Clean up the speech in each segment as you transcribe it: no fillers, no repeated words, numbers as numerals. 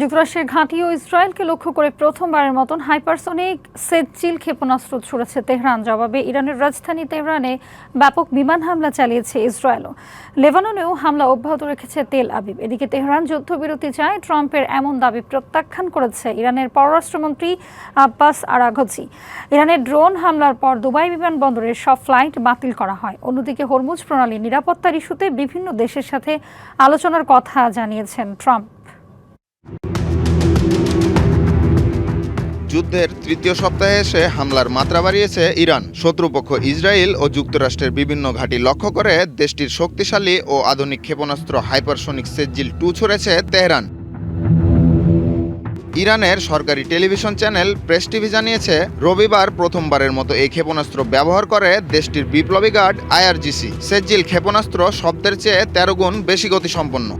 যুক্তরাষ্ট্রের ঘাঁটি ও ইসরায়েলকে লক্ষ্য করে প্রথমবারের মতন হাইপারসনিক সেজ্জিল ক্ষেপণাস্ত্র ছুড়েছে তেহরান। জবাবে ইরানের রাজধানী তেহরানে ব্যাপক বিমান হামলা চালিয়েছে ইসরায়েলও। লেবাননেও হামলা অব্যাহত রেখেছে তেল আবিব। এদিকে তেহরান যুদ্ধবিরতি চায়, ট্রাম্পের এমন দাবি প্রত্যাখ্যান করেছে ইরানের পররাষ্ট্রমন্ত্রী আব্বাস আরাঘচি। ইরানের ড্রোন হামলার পর দুবাই বিমানবন্দরের সব ফ্লাইট বাতিল করা হয়। অন্যদিকে হরমুজ প্রণালীর নিরাপত্তার ইস্যুতে বিভিন্ন দেশের সাথে আলোচনার কথা জানিয়েছেন ট্রাম্প। যুদ্ধের তৃতীয় সপ্তাহে এসে হামলার মাত্রা বাড়িয়েছে ইরান। শত্রুপক্ষ ইসরায়েল ও যুক্তরাষ্ট্রের বিভিন্ন ঘাঁটি লক্ষ্য করে দেশটির শক্তিশালী ও আধুনিক ক্ষেপণাস্ত্র হাইপারসনিক সেজ্জিল-2 ছুড়েছে তেহরান। ইরানের সরকারি টেলিভিশন চ্যানেল প্রেস টিভি জানিয়েছে, রবিবার প্রথমবারের মতো এই ক্ষেপণাস্ত্র ব্যবহার করে দেশটির বিপ্লবী গার্ড আইআরজিসি। সেজ্জিল ক্ষেপণাস্ত্র শব্দের চেয়ে 13 গুণ বেশি গতিসম্পন্ন।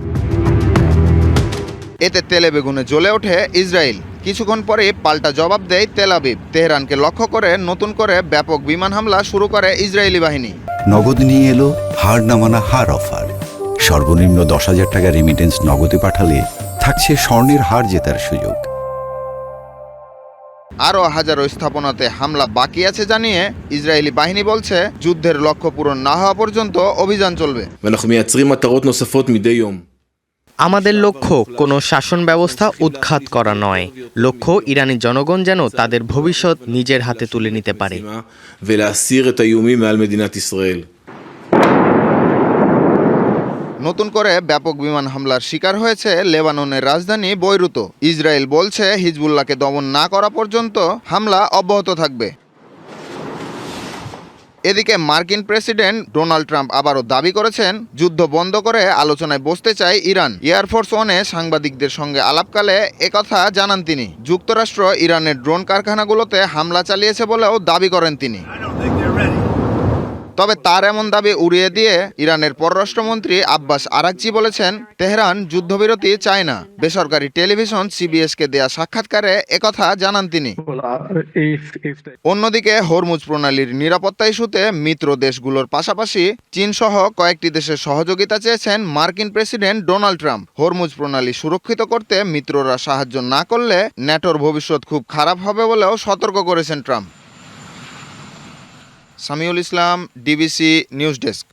এতে তেলে বেগুনে জ্বলে ওঠে ইসরায়েল। কিছুক্ষণ পরে পাল্টা জবাব দেয় তেল আবিব। তেহরানকে লক্ষ্য করে নতুন করে ব্যাপক বিমান হামলা শুরু করে ইসরায়েলি বাহিনী। নগদ নিয়ে এলো হার না মানা হার অফার। সর্বনিম্ন 10,000 টাকা রেমিটেন্স নগদে পাঠালে থাকছে স্বর্ণের হার জেতার সুযোগ। আরও হাজারো স্থাপনাতে হামলা বাকি আছে জানিয়ে ইসরায়েলি বাহিনী বলছে, যুদ্ধের লক্ষ্য পূরণ না হওয়া পর্যন্ত অভিযান চলবে। আমাদের লক্ষ্য কোনো শাসন ব্যবস্থা উৎখাত করা নয়। লক্ষ্য ইরানি জনগণ যেন তাদের ভবিষ্যৎ নিজের হাতে তুলে নিতে পারে। নতুন করে ব্যাপক বিমান হামলার শিকার হয়েছে লেবাননের রাজধানী বৈরুত। ইসরায়েল বলছে, হিজবুল্লাহকে দমন না করা পর্যন্ত হামলা অব্যাহত থাকবে। এদিকে মার্কিন প্রেসিডেন্ট ডোনাল্ড ট্রাম্প আবারও দাবি করেছেন, যুদ্ধ বন্ধ করে আলোচনায় বসতে চায় ইরান। এয়ারফোর্স ওয়ানে সাংবাদিকদের সঙ্গে আলাপকালে একথা জানান তিনি। যুক্তরাষ্ট্র ইরানের ড্রোন কারখানাগুলোতে হামলা চালিয়েছে বলেও দাবি করেন তিনি। তবে তার এমন দাবি উড়িয়ে দিয়ে ইরানের পররাষ্ট্রমন্ত্রী আব্বাস আরাঘচি বলেছেন, তেহরান যুদ্ধবিরতি চায় না। বেসরকারি টেলিভিশন সিবিএসকে দেয়া সাক্ষাৎকারে একথা জানান তিনি। অন্যদিকে হরমুজ প্রণালীর নিরাপত্তা ইস্যুতে মিত্র দেশগুলোর পাশাপাশি চীনসহ কয়েকটি দেশের সহযোগিতা চেয়েছেন মার্কিন প্রেসিডেন্ট ডোনাল্ড ট্রাম্প। হরমুজ প্রণালী সুরক্ষিত করতে মিত্ররা সাহায্য না করলে ন্যাটোর ভবিষ্যৎ খুব খারাপ হবে বলেও সতর্ক করেছেন ট্রাম্প। সামিউল ইসলাম, ডিবিসি নিউজ ডেস্ক।